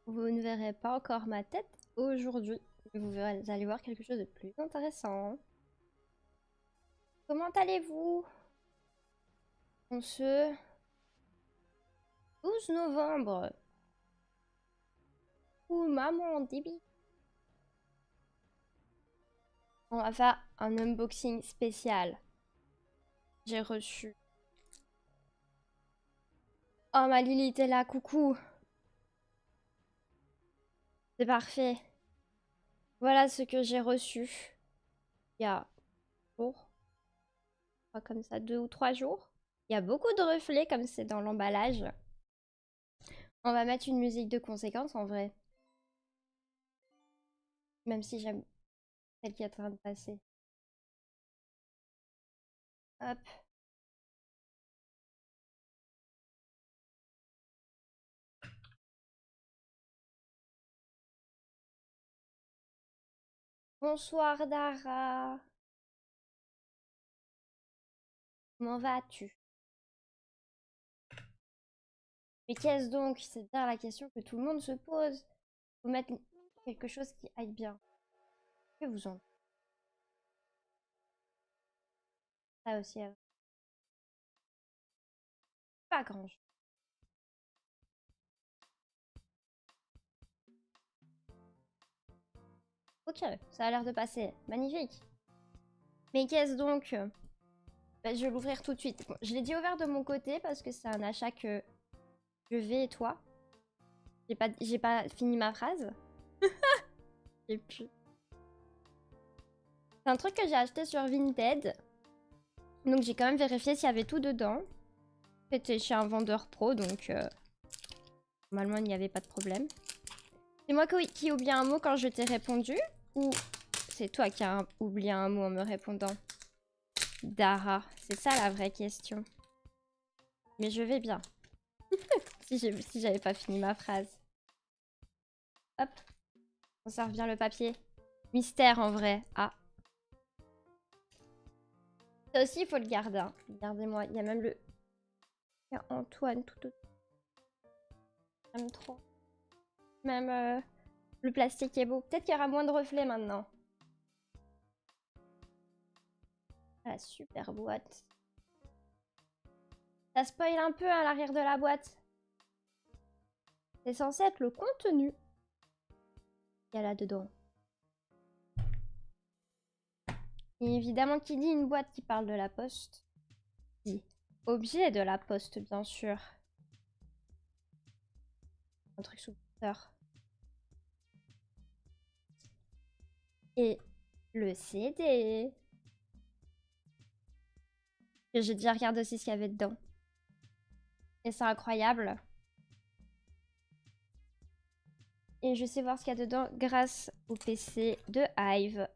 Vous ne verrez pas encore ma tête aujourd'hui. Vous allez voir quelque chose de plus intéressant. Comment allez-vous? On se 12 novembre. Ouh, maman, Dibi. On va faire un unboxing spécial. J'ai reçu. Oh, ma Lilith est là, coucou. C'est parfait. Voilà ce que j'ai reçu. Il y a jours. Pas comme ça, 2 ou 3 jours. Il y a beaucoup de reflets comme c'est dans l'emballage. On va mettre une musique de conséquence en vrai. Même si j'aime celle qui est en train de passer. Hop. Bonsoir Dara. Comment vas-tu? Mais qu'est-ce donc? C'est bien la question que tout le monde se pose. Faut mettre quelque chose qui aille bien. Que vous en... Ça aussi, pas grand-chose. Ok, ça a l'air de passer. Magnifique. Mais qu'est-ce donc? Bah, je vais l'ouvrir tout de suite. Bon, je l'ai dit ouvert de mon côté parce que c'est un achat que je vais et toi. J'ai pas fini ma phrase. Et puis... C'est un truc que j'ai acheté sur Vinted. Donc j'ai quand même vérifié s'il y avait tout dedans. C'était chez un vendeur pro, donc normalement il n'y avait pas de problème. C'est moi qui ai oublié un mot quand je t'ai répondu? Ou c'est toi qui as oublié un mot en me répondant? Dara, c'est ça la vraie question. Mais je vais bien. Si j'avais pas fini ma phrase. Hop, on sort bien le papier. Mystère en vrai. Ah. Ça aussi, il faut le garder. Hein. Regardez-moi, il y a même le... Il y a Antoine tout autour. J'aime trop. Même le plastique est beau. Peut-être qu'il y aura moins de reflets maintenant. Ah, super boîte. Ça spoil un peu à l'arrière de la boîte. C'est censé être le contenu qu'il y a là-dedans. Et évidemment, qui dit une boîte qui parle de la poste, dit objet de la poste, bien sûr. Un truc sous curseur. Et le CD. Que j'ai déjà regardé aussi ce qu'il y avait dedans. Et c'est incroyable. Et je sais voir ce qu'il y a dedans grâce au PC de Hive.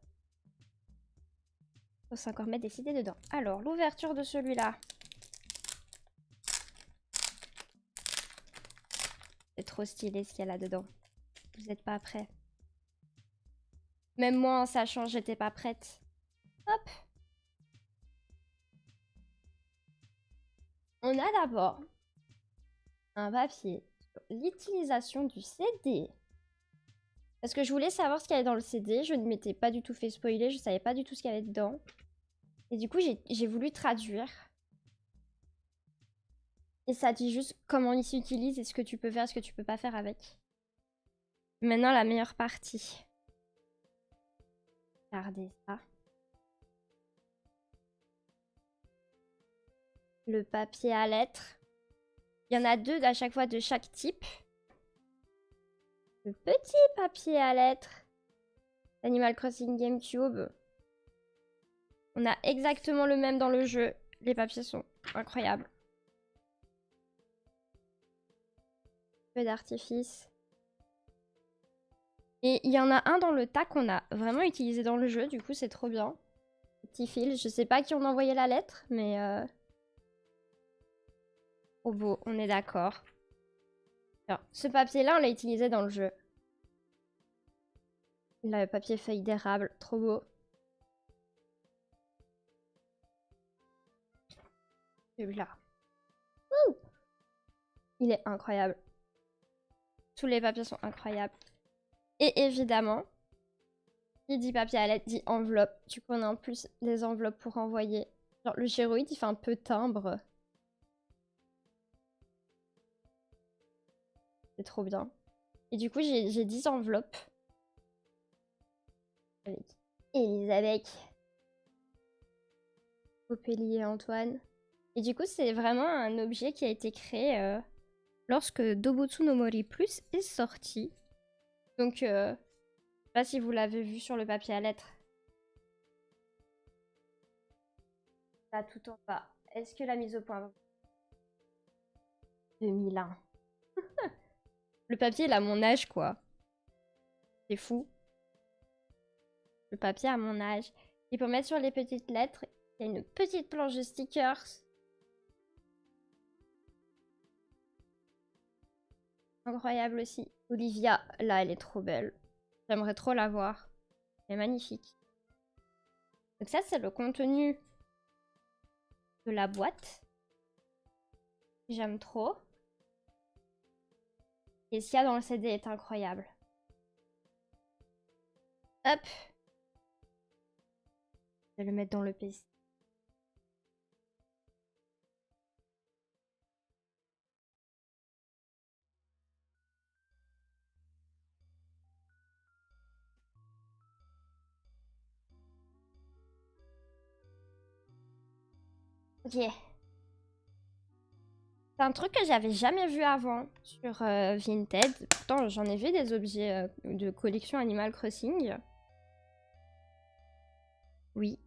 Il faut encore mettre des CD dedans. Alors, l'ouverture de celui-là. C'est trop stylé ce qu'il y a là-dedans. Vous n'êtes pas prêts. Même moi, en sachant, j'étais pas prête. Hop. On a d'abord un papier sur l'utilisation du CD. Parce que je voulais savoir ce qu'il y avait dans le CD. Je ne m'étais pas du tout fait spoiler. Je savais pas du tout ce qu'il y avait dedans. Et du coup, j'ai voulu traduire. Et ça dit juste comment il s'utilise et ce que tu peux faire, ce que tu peux pas faire avec. Maintenant, la meilleure partie. Regardez ça. Le papier à lettres. Il y en a 2 à chaque fois de chaque type. Le petit papier à lettres. Animal Crossing GameCube. On a exactement le même dans le jeu. Les papiers sont incroyables. Peu d'artifice. Et il y en a un dans le tas qu'on a vraiment utilisé dans le jeu. Du coup, c'est trop bien. Petit fil. Je sais pas qui on a envoyé la lettre, mais... Trop beau, on est d'accord. Alors, ce papier-là, on l'a utilisé dans le jeu. Le papier feuille d'érable, trop beau. Celui-là. Il est incroyable. Tous les papiers sont incroyables. Et évidemment, qui dit papier à lettres dit enveloppe. Du coup, on a en plus des enveloppes pour envoyer. Genre, le chéroïde, il fait un peu timbre. C'est trop bien. Et du coup, j'ai 10 enveloppes. Avec Elisabeth, Opélie et Antoine. Et du coup, c'est vraiment un objet qui a été créé lorsque Dobutsu no Mori Plus est sorti. Donc, je sais pas si vous l'avez vu sur le papier à lettres. Là, tout en bas. Est-ce que la mise au point 2001. Le papier, il a mon âge, quoi. C'est fou. Le papier a mon âge. Et pour mettre sur les petites lettres, il y a une petite planche de stickers. Incroyable aussi. Olivia, là, elle est trop belle. J'aimerais trop la voir. Elle est magnifique. Donc ça, c'est le contenu de la boîte. J'aime trop. Et ce qu'il y a dans le CD est incroyable. Hop. Je vais le mettre dans le PC. Ok. C'est un truc que j'avais jamais vu avant sur Vinted. Pourtant, j'en ai vu des objets de collection Animal Crossing. Oui.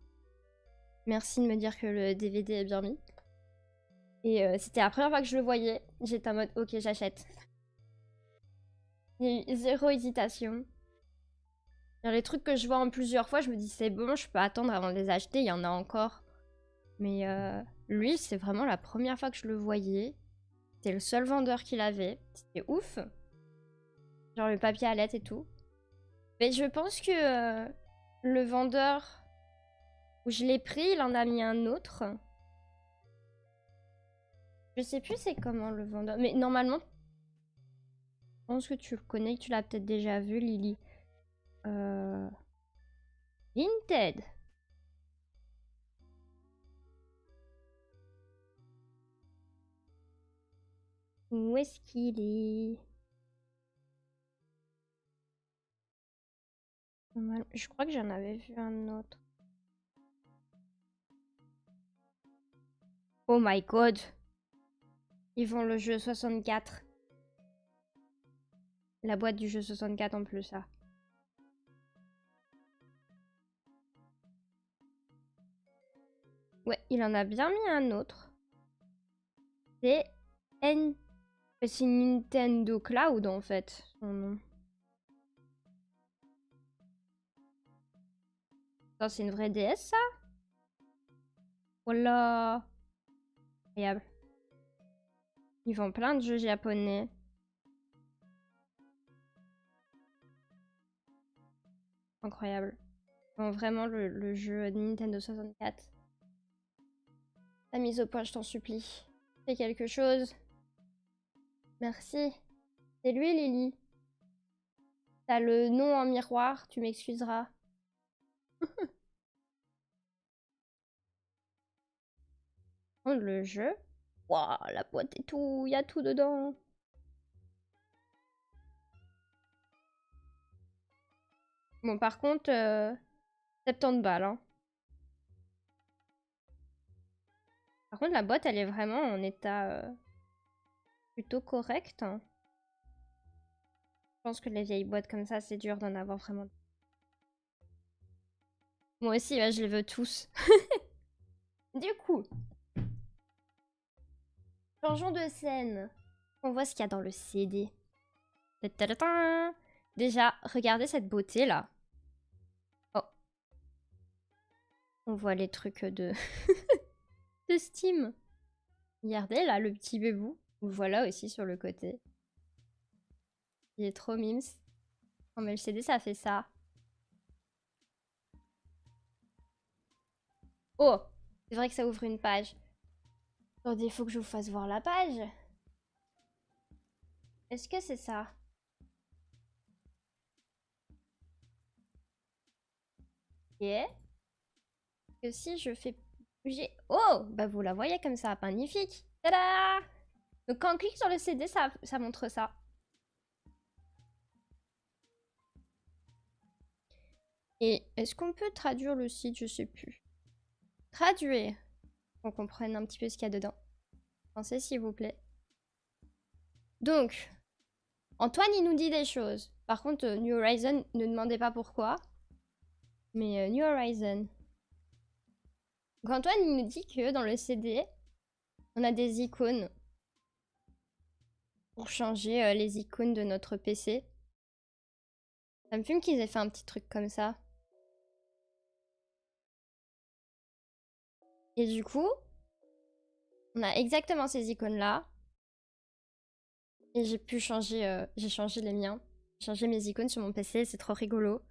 Merci de me dire que le DVD est bien mis. Et c'était la première fois que je le voyais. J'étais en mode, ok, j'achète. Il y a eu zéro hésitation. Dans les trucs que je vois en plusieurs fois, je me dis, c'est bon, je peux attendre avant de les acheter. Il y en a encore. Mais lui, c'est vraiment la première fois que je le voyais. C'était le seul vendeur qu'il avait. C'était ouf. Genre le papier à lettres et tout. Mais je pense que le vendeur où je l'ai pris, il en a mis un autre. Je sais plus c'est comment le vendeur. Mais normalement, je pense que tu le connais, que tu l'as peut-être déjà vu, Lily. Vinted. Où est-ce qu'il est? Je crois que j'en avais vu un autre. Oh my god. Ils vont le jeu 64. La boîte du jeu 64 en plus, ça. Ouais, il en a bien mis un autre. C'est C'est Nintendo Cloud en fait, son nom. Ça, c'est une vraie DS, ça? Voilà. Incroyable. Ils vendent plein de jeux japonais. Incroyable. Ils vendent vraiment le jeu Nintendo 64. La mise au point, je t'en supplie. Fais quelque chose. Merci. C'est lui, Lily. T'as le nom en miroir, tu m'excuseras. Le jeu. Waouh, la boîte et tout, il y a tout dedans. Bon, par contre, 70 balles. Hein. Par contre, la boîte, elle est vraiment en état plutôt correct. Hein. Je pense que les vieilles boîtes comme ça, c'est dur d'en avoir vraiment. Moi aussi, je les veux tous. Du coup, changeons de scène. On voit ce qu'il y a dans le CD. Déjà, regardez cette beauté là. Oh. On voit les trucs de, de Steam. Regardez là, le petit bébou. Voilà aussi sur le côté. Il est trop mimes. Oh mais le CD, ça fait ça. Oh, c'est vrai que ça ouvre une page. Attendez, il faut que je vous fasse voir la page. Est-ce que c'est ça? Que si je fais bouger... Oh, bah vous la voyez comme ça, magnifique. Tada! Donc quand on clique sur le CD, ça montre ça. Et est-ce qu'on peut traduire le site? Je sais plus. Traduire. Qu'on comprenne un petit peu ce qu'il y a dedans. Pensez s'il vous plaît. Donc, Antoine, il nous dit des choses. Par contre, New Horizon, ne demandez pas pourquoi. Mais New Horizon. Donc Antoine, il nous dit que dans le CD, on a des icônes. Pour changer les icônes de notre PC. Ça me fume qu'ils aient fait un petit truc comme ça. Et du coup, on a exactement ces icônes-là. Et j'ai pu changer, j'ai changé les miens. J'ai changé mes icônes sur mon PC, c'est trop rigolo.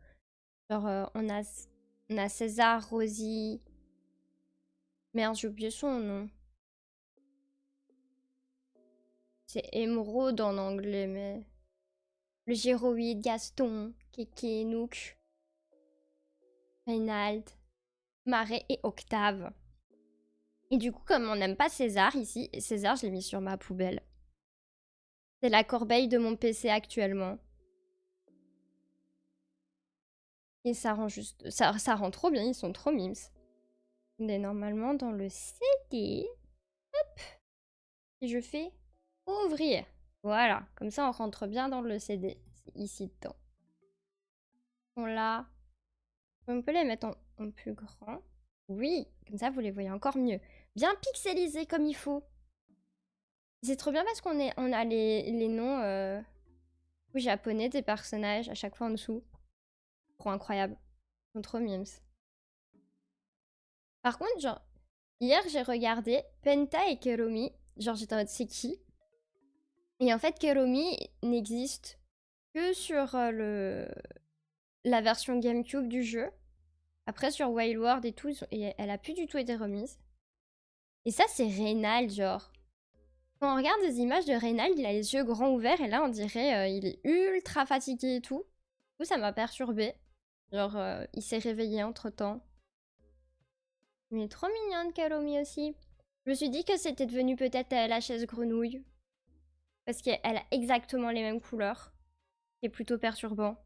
Genre, on a César, Rosie... Merde, j'ai oublié son nom. C'est Émeraude en anglais, mais... Le Gyroïde, Gaston, Kéké, Nook, Reynald, Marais et Octave. Et du coup, comme on n'aime pas César ici, César, je l'ai mis sur ma poubelle. C'est la corbeille de mon PC actuellement. Et ça rend juste... Ça rend trop bien, ils sont trop mimes. On est normalement dans le CD. Hop. Et je fais ouvrir. Voilà, comme ça on rentre bien dans le CD. C'est ici dedans. On l'a. On peut les mettre en plus grand. Oui, comme ça vous les voyez encore mieux. Bien pixelisé comme il faut. C'est trop bien parce on a les noms japonais des personnages à chaque fois en dessous. Trop incroyable. Ils sont trop mimes. Par contre, genre, hier j'ai regardé Penta et Keromi. Genre j'étais en mode c'est qui? Et en fait Keromi n'existe que sur la version GameCube du jeu. Après sur Wild World et tout, elle a plus du tout été remise. Et ça c'est Reynald genre. Quand on regarde des images de Reynald, il a les yeux grands ouverts et là on dirait il est ultra fatigué et tout. Du coup ça m'a perturbée. Genre il s'est réveillé entre temps. Mais trop mignonne Keromi aussi. Je me suis dit que c'était devenu peut-être la chaise grenouille. Parce qu'elle a exactement les mêmes couleurs. C'est plutôt perturbant.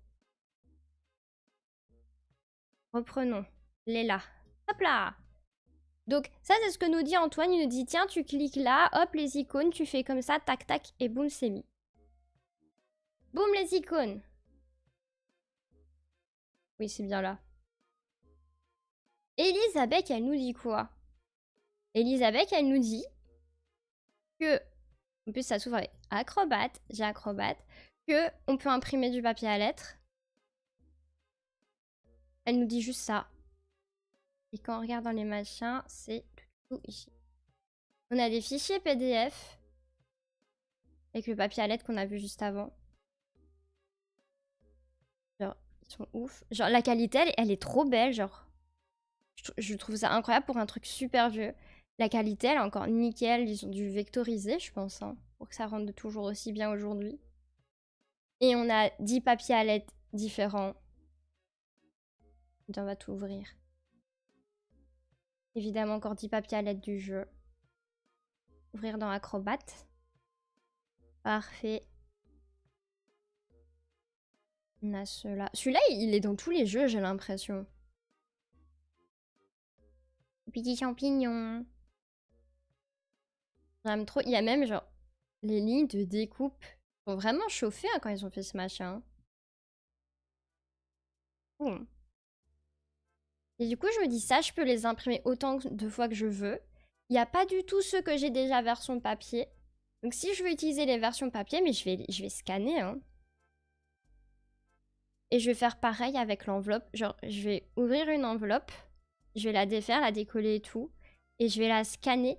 Reprenons. Léla. Hop là! Donc ça c'est ce que nous dit Antoine. Il nous dit tiens tu cliques là, hop les icônes, tu fais comme ça, tac tac, et boum c'est mis. Boum les icônes. Oui c'est bien là. Elisabeth elle nous dit quoi? Elisabeth elle nous dit que... En plus ça s'ouvre avec Acrobat, j'ai Acrobat. Que on peut imprimer du papier à lettres. Elle nous dit juste ça. Et quand on regarde dans les machins, c'est tout ici. On a des fichiers PDF. Avec le papier à lettres qu'on a vu juste avant. Genre, ils sont ouf. Genre, la qualité, elle est trop belle, genre. Je trouve ça incroyable pour un truc super vieux. La qualité, elle est encore nickel. Ils ont dû vectoriser, je pense, hein, pour que ça rende toujours aussi bien aujourd'hui. Et on a 10 papiers à lettres différents. On va tout ouvrir. Évidemment, encore 10 papiers à lettres du jeu. Ouvrir dans Acrobat. Parfait. On a ceux-là. Celui-là, il est dans tous les jeux, j'ai l'impression. Petit champignon. J'aime trop. Il y a même, genre, les lignes de découpe sont vraiment chauffées hein, quand ils ont fait ce machin. Ouh. Et du coup, je me dis ça, je peux les imprimer autant de fois que je veux. Il n'y a pas du tout ceux que j'ai déjà version papier. Donc si je veux utiliser les versions papier, mais je vais scanner. Hein. Et je vais faire pareil avec l'enveloppe. Genre, je vais ouvrir une enveloppe. Je vais la défaire, la décoller et tout. Et je vais la scanner.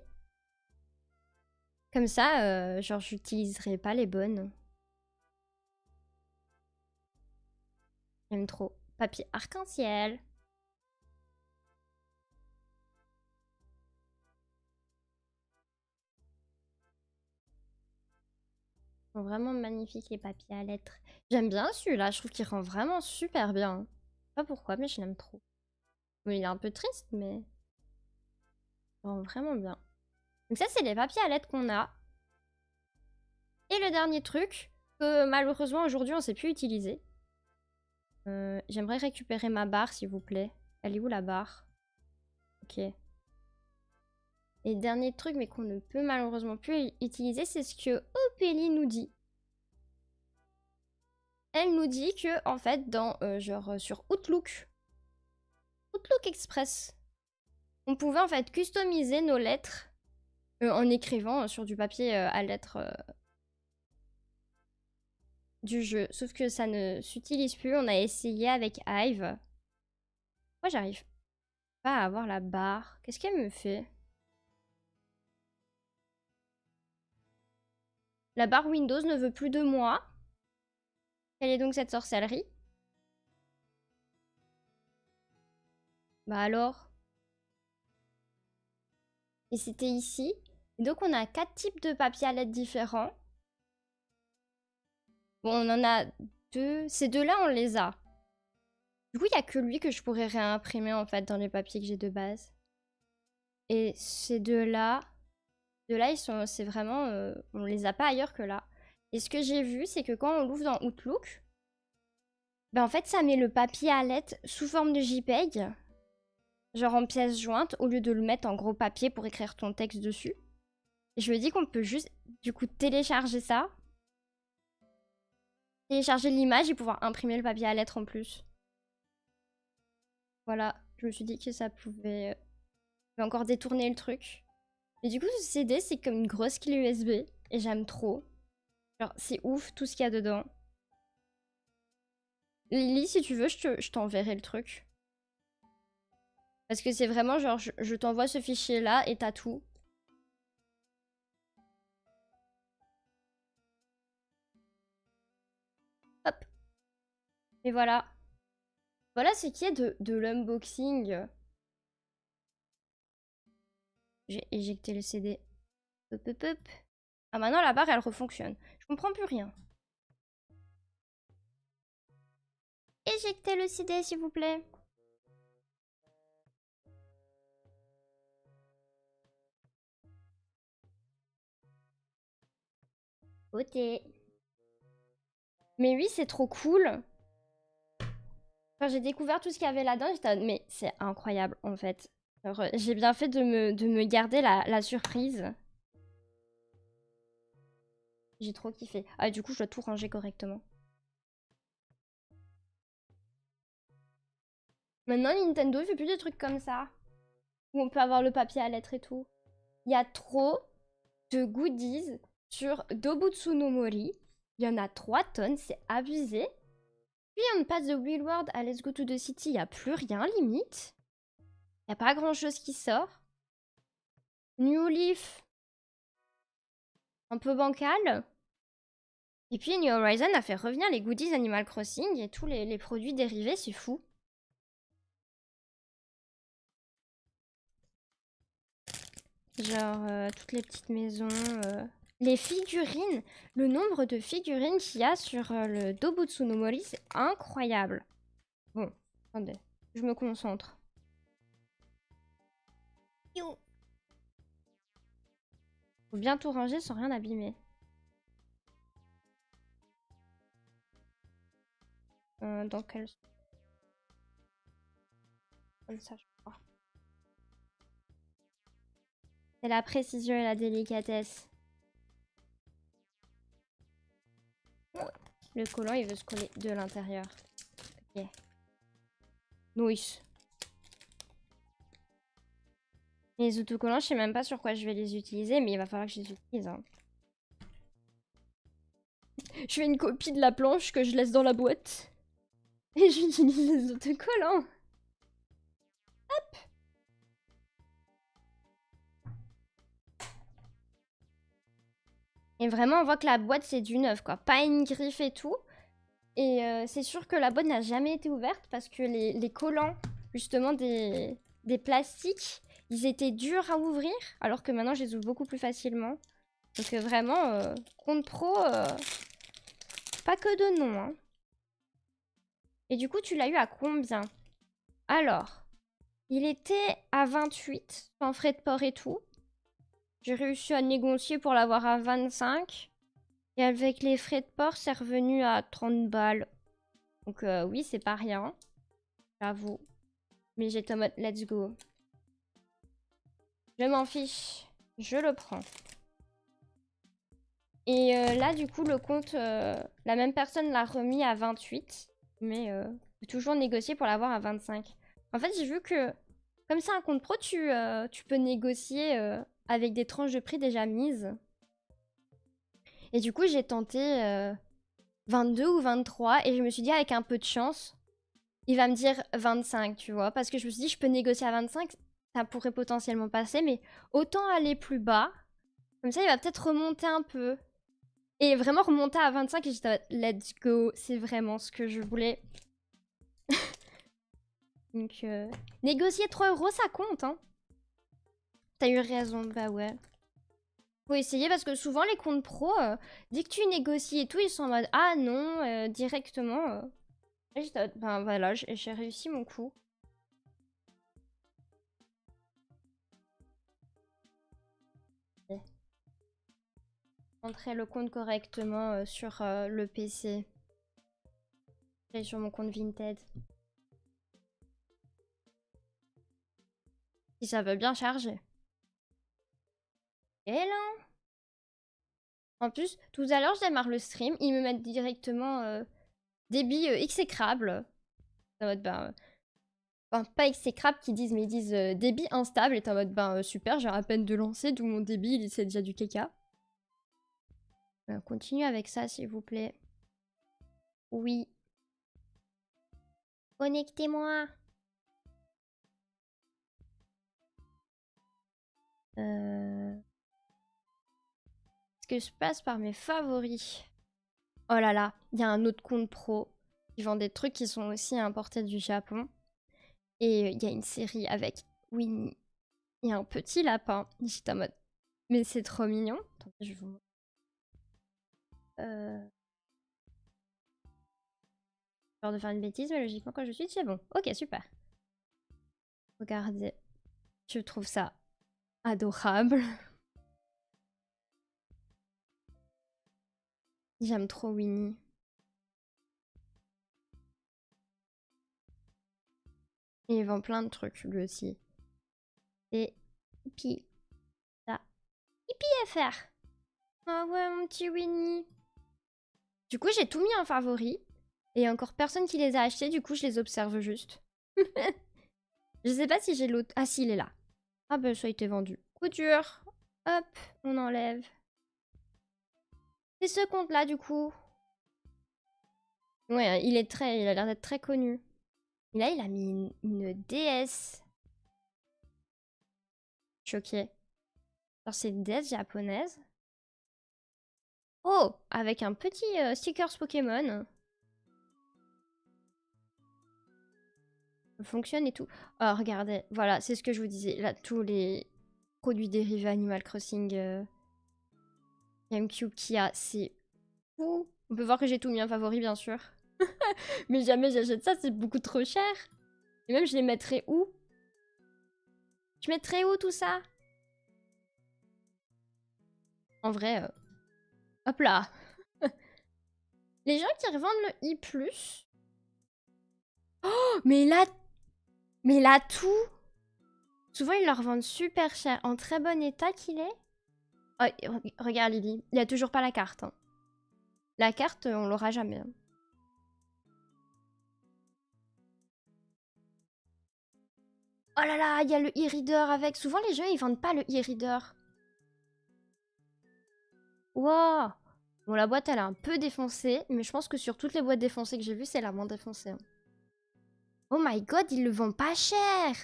Comme ça, genre, j'utiliserai pas les bonnes. J'aime trop. Papier arc-en-ciel. Ils sont vraiment magnifiques les papiers à lettres. J'aime bien celui-là, je trouve qu'il rend vraiment super bien. Je sais pas pourquoi, mais je l'aime trop. Bon, il est un peu triste, mais... Oh, vraiment bien. Donc ça, c'est les papiers à lettres qu'on a. Et le dernier truc, que malheureusement, aujourd'hui, on ne sait plus utiliser. J'aimerais récupérer ma barre, s'il vous plaît. Elle est où, la barre? Ok. Et dernier truc, mais qu'on ne peut malheureusement plus utiliser, c'est ce que Opélie nous dit. Elle nous dit que, en fait, dans sur Outlook Express, on pouvait en fait customiser nos lettres en écrivant sur du papier à lettres du jeu. Sauf que ça ne s'utilise plus. On a essayé avec Hive. Moi, j'arrive pas à avoir la barre. Qu'est-ce qu'elle me fait? La barre Windows ne veut plus de moi. Quelle est donc cette sorcellerie? Bah alors? Et c'était ici. Et donc on a 4 types de papier à lettres différents. Bon, on en a 2. Ces deux-là, on les a. Du coup, il n'y a que lui que je pourrais réimprimer en fait dans les papiers que j'ai de base. Et ces deux-là, ils sont, c'est vraiment, on les a pas ailleurs que là. Et ce que j'ai vu, c'est que quand on l'ouvre dans Outlook, ben en fait, ça met le papier à lettres sous forme de JPEG, genre en pièces jointes, au lieu de le mettre en gros papier pour écrire ton texte dessus. Et je me dis qu'on peut juste, du coup, télécharger ça, télécharger l'image et pouvoir imprimer le papier à lettres en plus. Voilà, je me suis dit que ça pouvait encore détourner le truc. Et du coup, ce CD, c'est comme une grosse clé USB. Et j'aime trop. Genre, c'est ouf tout ce qu'il y a dedans. Lily, si tu veux, je t'enverrai le truc. Parce que c'est vraiment genre, je t'envoie ce fichier-là et t'as tout. Hop. Et voilà. Voilà ce qui est de l'unboxing. J'ai éjecté le CD. Hop, hop, hop. Ah, maintenant la barre, elle refonctionne. Je comprends plus rien. Éjectez le CD, s'il vous plaît. Ok. Mais oui, c'est trop cool. Quand j'ai découvert tout ce qu'il y avait là-dedans, j'étais mais c'est incroyable en fait. J'ai bien fait de me garder la surprise. J'ai trop kiffé. Ah, du coup, je dois tout ranger correctement. Maintenant, Nintendo, il fait plus des trucs comme ça. Où on peut avoir le papier à lettres et tout. Il y a trop de goodies sur Dobutsu no Mori. Il y en a 3 tonnes, c'est abusé. Puis on passe de Real World à Let's Go to the City, il n'y a plus rien limite. Il n'y a pas grand chose qui sort. New Leaf, un peu bancal. Et puis New Horizon a fait revenir les goodies Animal Crossing et tous les produits dérivés, c'est fou. Genre toutes les petites maisons. Les figurines, le nombre de figurines qu'il y a sur le Dobutsu no Mori, c'est incroyable. Bon, attendez, je me concentre. Yo. Faut bien tout ranger sans rien abîmer. Dans quel... Comme ça, je crois. C'est la précision et la délicatesse. Le collant, il veut se coller de l'intérieur. Ok. Nice. Les autocollants, je sais même pas sur quoi je vais les utiliser, mais il va falloir que je les utilise. Hein. Je fais une copie de la planche que je laisse dans la boîte. Et j'utilise les autocollants. Hop. Et vraiment, on voit que la boîte, c'est du neuf, quoi. Pas une griffe et tout. Et c'est sûr que la boîte n'a jamais été ouverte parce que les collants, justement, des plastiques, ils étaient durs à ouvrir. Alors que maintenant, je les ouvre beaucoup plus facilement. Donc vraiment, compte pro, pas que de nom. Hein. Et du coup, tu l'as eu à combien? Alors, Il était à 28, sans frais de port et tout. J'ai réussi à négocier pour l'avoir à 25. Et avec les frais de port, c'est revenu à 30 balles. Donc oui, c'est pas rien, j'avoue. Mais j'étais en mode, let's go. Je m'en fiche, je le prends. Et là, du coup, le compte, la même personne l'a remis à 28. Mais faut toujours négocier pour l'avoir à 25. En fait, j'ai vu que, comme c'est un compte pro, tu peux négocier avec des tranches de prix déjà mises. Et du coup, j'ai tenté 22 ou 23. Et je me suis dit, avec un peu de chance, il va me dire 25, tu vois. Parce que je me suis dit, je peux négocier à 25, ça pourrait potentiellement passer. Mais autant aller plus bas. Comme ça, il va peut-être remonter un peu. Et vraiment remonter à 25 et j'étais let's go, c'est vraiment ce que je voulais. Donc, négocier 3 euros, ça compte, hein. T'as eu raison, bah ouais. Faut essayer parce que souvent les comptes pro, dès que tu négocies et tout, ils sont en mode ah non, directement. Et j'étais en mode, ben voilà, j'ai réussi mon coup. Entrer le compte correctement sur le PC. Et sur mon compte Vinted. Si ça veut bien charger. Et là. En plus, tout à l'heure, je démarre le stream, ils me mettent directement débit exécrable. En mode, ben, enfin, pas exécrable qu'ils disent, mais ils disent débit instable. Et t'es en mode, ben super, j'ai à peine de lancer, d'où mon débit, c'est déjà du caca. Continue avec ça, s'il vous plaît. Oui. Connectez-moi. Est-ce que je passe par mes favoris? Oh là là, il y a un autre compte pro qui vend des trucs qui sont aussi importés du Japon. Et il y a une série avec Winnie et un petit lapin. J'étais en mode, mais c'est trop mignon. Attendez, je vous montre. J'ai peur de faire une bêtise, mais logiquement, quand je suis, c'est bon. Ok, super. Regardez. Je trouve ça adorable. J'aime trop Winnie. Et il vend plein de trucs, lui aussi. Et puis, ça. FR. Ah ouais, mon petit Winnie. Du coup, j'ai tout mis en favori. Et encore personne qui les a achetés, du coup, je les observe juste. Je sais pas si j'ai l'autre. Ah, si, il est là. Ah, bah, ça a été vendu. Coup dur. Hop, on enlève. C'est ce compte-là, du coup. Ouais, il a l'air d'être très connu. Et là, il a mis une DS. Choquée. Alors, c'est une DS japonaise. Oh, avec un petit stickers Pokémon. Ça fonctionne et tout. Oh, regardez. Voilà, c'est ce que je vous disais. Là, tous les produits dérivés Animal Crossing GameCube qu'il y a, c'est fou. On peut voir que j'ai tout mis en favori, bien sûr. Mais jamais j'achète ça, c'est beaucoup trop cher. Et même, je les mettrais où? Je mettrais où tout ça? En vrai, hop là. Les gens qui revendent le I+, oh, mais là tout, souvent ils le revendent super cher, en très bon état qu'il est. Oh, regarde Lily, il y a toujours pas la carte, hein. La carte, on l'aura jamais, hein. Oh là là, il y a le e-reader avec. Souvent les gens ils vendent pas le e-reader. Wow. Bon, la boîte elle est un peu défoncée, mais je pense que sur toutes les boîtes défoncées que j'ai vues, c'est la moins défoncée, hein. Oh my god, ils le vendent pas cher.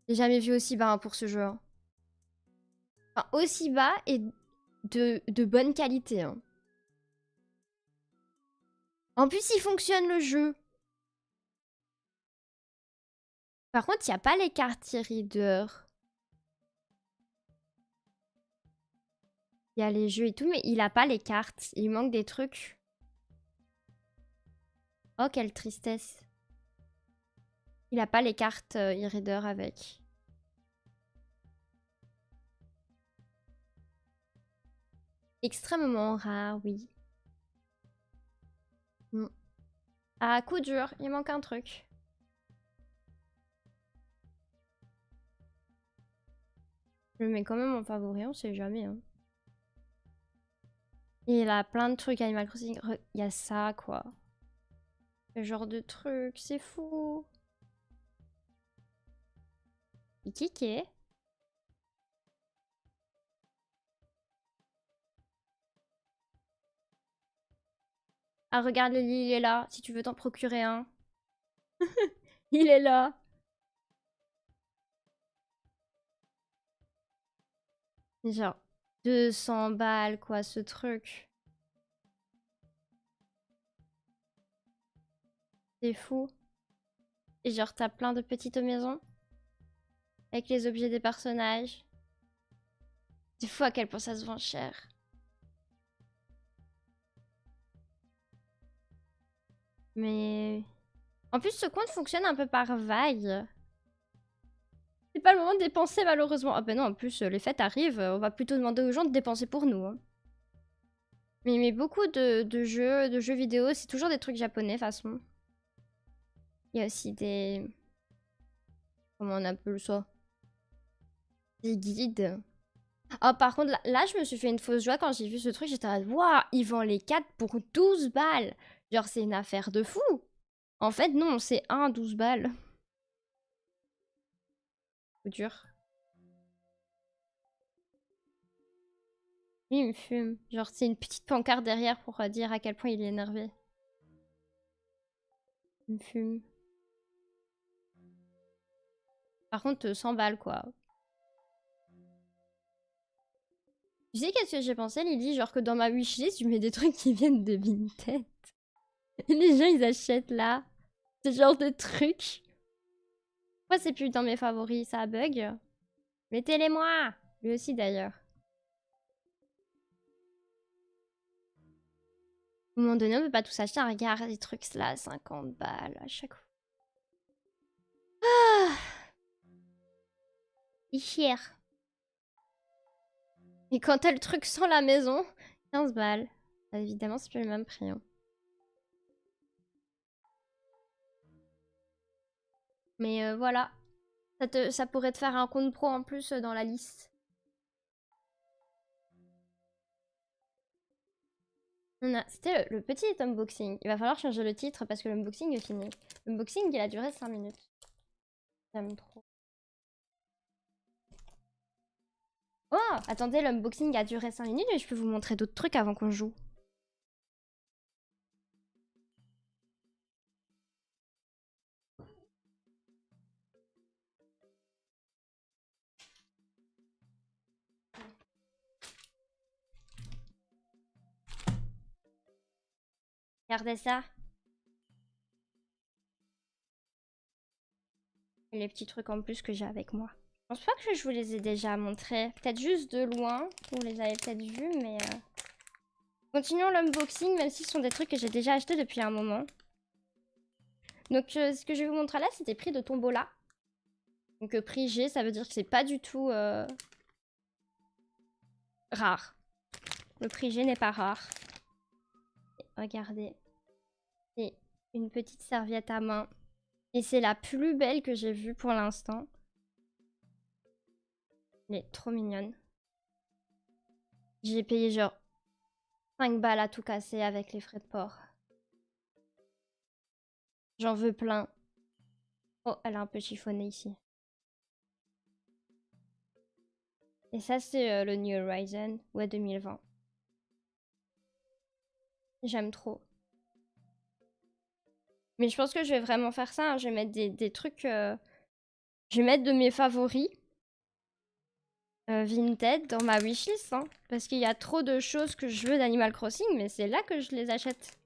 J'ai jamais vu aussi bas, hein, pour ce jeu, hein. Enfin, aussi bas et de bonne qualité, hein. En plus, il fonctionne le jeu. Par contre, il n'y a pas les cartes e-reader. Il y a les jeux et tout, mais il a pas les cartes. Il manque des trucs. Oh, quelle tristesse. Il a pas les cartes e-reader avec. Extrêmement rare, oui. Ah, coup dur, il manque un truc. Je le mets quand même en favori, on sait jamais. Hein. Et il a plein de trucs Animal Crossing. Il y a ça, quoi. Ce genre de truc, c'est fou. Ikike. Ah, regarde, le lit, il est là. Si tu veux t'en procurer un. Il est là. Genre, 200 balles, quoi, ce truc. C'est fou. Et genre, t'as plein de petites maisons. Avec les objets des personnages. C'est fou à quel point ça se vend cher. Mais... En plus, ce compte fonctionne un peu par vague. C'est pas le moment de dépenser, malheureusement. Ah ben non, en plus, les fêtes arrivent. On va plutôt demander aux gens de dépenser pour nous. Hein. Mais beaucoup de jeux vidéo, c'est toujours des trucs japonais, de toute façon. Il y a aussi des... Comment on appelle ça? Des guides. Ah, par contre, là, je me suis fait une fausse joie quand j'ai vu ce truc. J'étais là, waouh, ils vendent les 4 pour 12 balles. Genre, c'est une affaire de fou. En fait, non, c'est 12 balles. C'est dur. Lui, il me fume. Genre, c'est une petite pancarte derrière pour dire à quel point il est énervé. Il me fume. Par contre, 100 balles, quoi. Tu sais qu'est-ce que j'ai pensé, Lily? Genre que dans ma wishlist, je mets des trucs qui viennent de Vinted. Et les gens, ils achètent là. Ce genre de trucs. Pourquoi c'est plus dans mes favoris? Ça bug? Mettez-les-moi! Lui aussi, d'ailleurs. À un moment donné, on peut pas tout acheter. Regarde les trucs là, 50 balles à chaque fois. Ah! C'est cher. Et quand t'as le truc sans la maison, 15 balles. Bah, évidemment, c'est plus le même prix. Hein. Mais voilà. Ça pourrait te faire un compte pro en plus dans la liste. C'était le petit unboxing. Il va falloir changer le titre parce que l'unboxing est fini. L'unboxing, il a duré 5 minutes. J'aime trop. Oh, attendez, l'unboxing a duré 5 minutes et je peux vous montrer d'autres trucs avant qu'on joue. Regardez ça. Et les petits trucs en plus que j'ai avec moi. Je pense pas que je vous les ai déjà montrés. Peut-être juste de loin. Vous les avez peut-être vus, mais... Continuons l'unboxing, même si ce sont des trucs que j'ai déjà achetés depuis un moment. Donc, ce que je vais vous montrer là, c'était prix de Tombola. Donc, prix G, ça veut dire que c'est pas du tout rare. Le prix G n'est pas rare. Et regardez. C'est une petite serviette à main. Et c'est la plus belle que j'ai vue pour l'instant. Elle est trop mignonne. J'ai payé genre 5 balles à tout casser avec les frais de port. J'en veux plein. Oh, elle a un peu chiffonné ici. Et ça, c'est le New Horizon. Ouais, 2020. J'aime trop. Mais je pense que je vais vraiment faire ça. Hein. Je vais mettre des trucs... Je vais mettre de mes favoris. Vinted dans ma wishlist. Hein, parce qu'il y a trop de choses que je veux d'Animal Crossing. Mais c'est là que je les achète.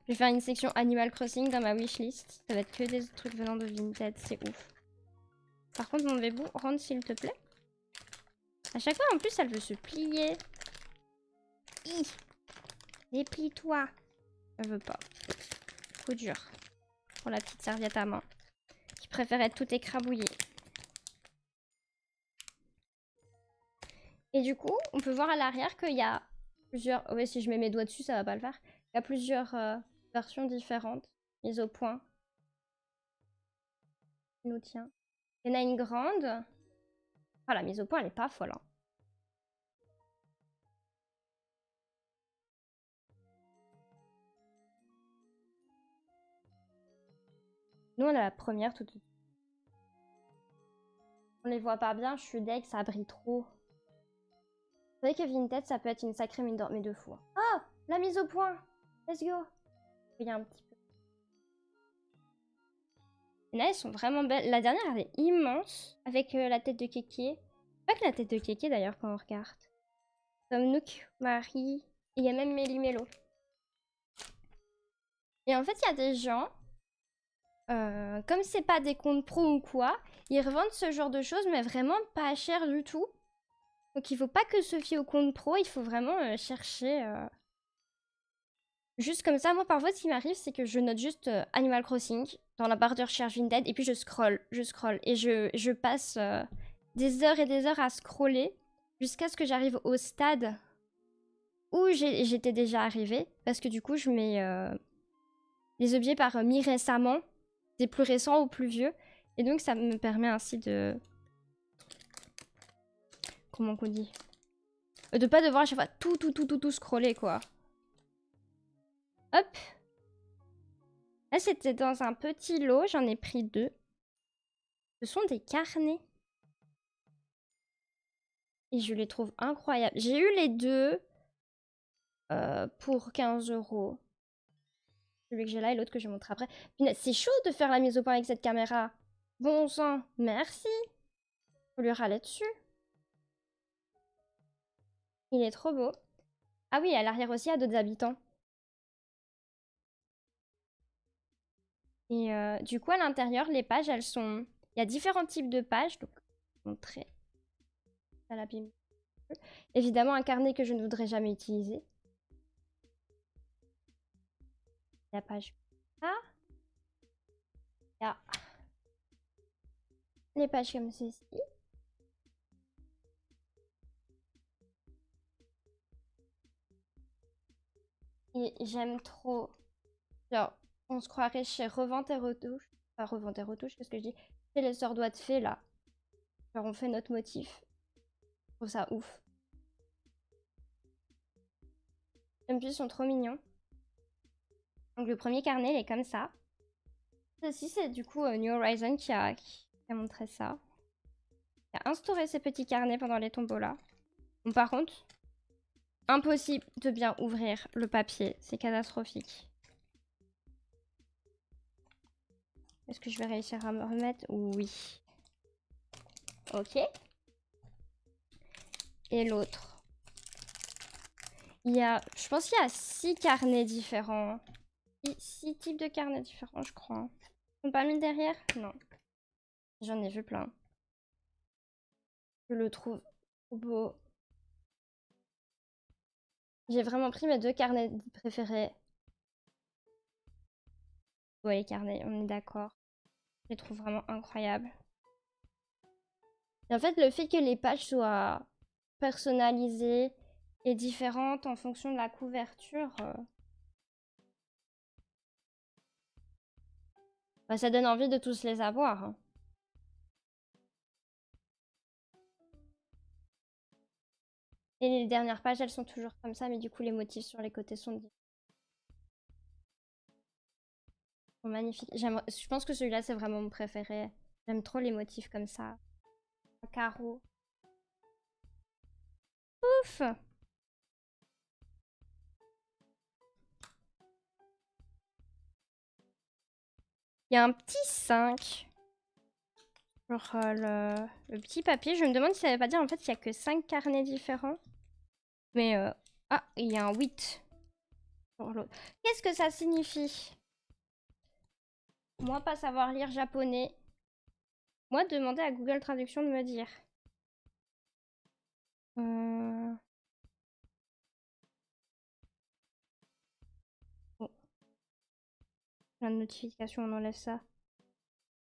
Je vais faire une section Animal Crossing dans ma wishlist. Ça va être que des trucs venant de Vinted. C'est ouf. Par contre, mon bébou, rentre s'il te plaît. À chaque fois, en plus, elle veut se plier. Déplie-toi. Elle veut pas. Trop dur. pour la petite serviette à main. Qui préférait tout écrabouiller. Et du coup, on peut voir à l'arrière qu'il y a plusieurs... Ouais, si je mets mes doigts dessus, ça va pas le faire. Il y a plusieurs versions différentes, mises au point. Nous tient. Il y en a une grande. Ah, la mise au point, elle est pas folle. Hein. Nous, on a la première tout de suite. On les voit pas bien, je suis deg, ça brille trop. Vous savez que Vinted, ça peut être une sacrée mine d'or, mais deux fois. Ah, la mise au point. Let's go. Il y a un petit peu. Et là, elles sont vraiment belles. La dernière, elle est immense, avec la tête de Kéké. Pas que la tête de Kéké, d'ailleurs, quand on regarde. Comme Nook, Marie, et il y a même Méli-Mélo. Et en fait, il y a des gens, comme c'est pas des comptes pro ou quoi, ils revendent ce genre de choses, mais vraiment pas cher du tout. Donc il faut pas que se fier au compte pro, il faut vraiment chercher... Juste comme ça, moi parfois ce qui m'arrive, c'est que je note juste Animal Crossing dans la barre de recherche Vinted, et puis je scroll, et je passe des heures et des heures à scroller, jusqu'à ce que j'arrive au stade où j'étais déjà arrivée, parce que du coup je mets les objets par mis récemment, des plus récents aux plus vieux, et donc ça me permet ainsi de... Comment qu'on dit, de pas devoir à chaque fois tout scroller, quoi. Hop. Là, c'était dans un petit lot. J'en ai pris 2. Ce sont des carnets. Et je les trouve incroyables. J'ai eu les 2 pour 15 €. Celui que j'ai là et l'autre que je vais montrer après. C'est chaud de faire la mise au point avec cette caméra. Bon sang, merci. Faut lui râler dessus. Il est trop beau. Ah oui, à l'arrière aussi, il y a d'autres habitants. Et du coup, à l'intérieur, les pages, elles sont... Il y a différents types de pages. Donc, je vais montrer. Ça l'abîme. Évidemment, un carnet que je ne voudrais jamais utiliser. La page A. Il y a les pages comme ceci. Et j'aime trop. Genre, on se croirait chez Revente et Retouche. Enfin, Revente et Retouche, qu'est-ce que je dis? C'est les sœurs doigts de fée, là. Genre, on fait notre motif. Je trouve ça ouf. En plus, ils sont trop mignons. Donc, le premier carnet, il est comme ça. Ceci, c'est du coup New Horizon qui a montré ça. Qui a instauré ces petits carnets pendant les tombolas. Bon, par contre, impossible de bien ouvrir le papier. C'est catastrophique. Est-ce que je vais réussir à me remettre? Oui. Ok. Et l'autre. Il y a, je pense qu'il y a 6 carnets différents. 6 types de carnets différents, je crois. Ils sont pas mis derrière? Non. J'en ai vu plein. Je le trouve trop beau. J'ai vraiment pris mes 2 carnets préférés. Ouais, les carnets, on est d'accord. Je les trouve vraiment incroyables. Et en fait, le fait que les pages soient personnalisées et différentes en fonction de la couverture, bah, ça donne envie de tous les avoir. Hein. Et les dernières pages, elles sont toujours comme ça, mais du coup, les motifs sur les côtés sont magnifiques. Je pense que celui-là, c'est vraiment mon préféré. J'aime trop les motifs comme ça. Un carreau. Ouf! Il y a un petit 5 sur le petit papier. Je me demande si ça veut pas dire en fait qu'il n'y a que 5 carnets différents. Mais ah, il y a un 8 sur l'autre. Qu'est-ce que ça signifie? Moi, pas savoir lire japonais. Moi, demander à Google Traduction de me dire. Bon. Plein de notifications, on enlève ça.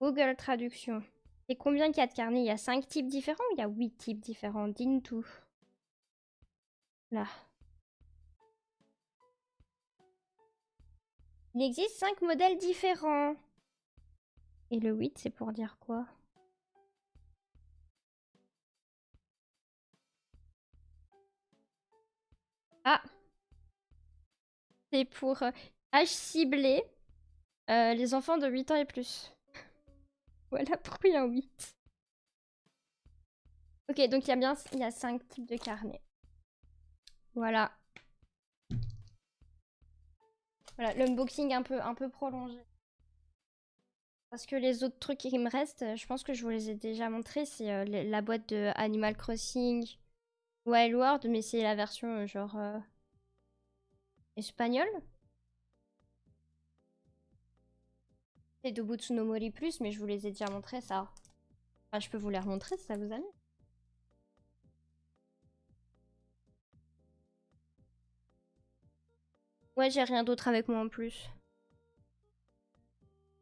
Google Traduction. Et combien qu'il y a de carnets? Il y a 5 types différents ou il y a 8 types différents? Dis-nous tout. Là. Il existe 5 modèles différents. Et le 8, c'est pour dire quoi? Ah! C'est pour âge ciblé, les enfants de 8 ans et plus. Voilà pourquoi il y a un 8. Ok, donc il y a 5 types de carnets. Voilà. Voilà, l'unboxing un peu prolongé. Parce que les autres trucs qui me restent, je pense que je vous les ai déjà montrés. C'est la boîte de Animal Crossing Wild World, mais c'est la version genre espagnole. C'est Dobutsu no Mori Plus, mais je vous les ai déjà montrés ça. Enfin, je peux vous les remontrer si ça vous amuse. Ouais, j'ai rien d'autre avec moi en plus.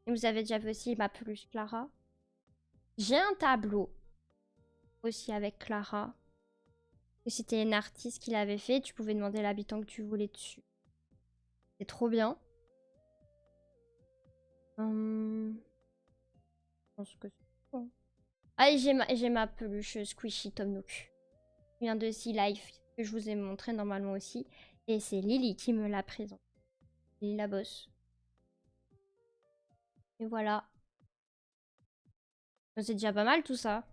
Et vous avez déjà vu aussi ma peluche Clara. J'ai un tableau aussi avec Clara. Et c'était une artiste qui l'avait fait. Tu pouvais demander l'habitant que tu voulais dessus. C'est trop bien. Je pense que c'est bon. Ah, et j'ai ma peluche Squishy Tom Nook. Il vient de Sea Life, que je vous ai montré normalement aussi. Et c'est Lily qui me l'a présente. Lily la boss. Et voilà. C'est déjà pas mal tout ça.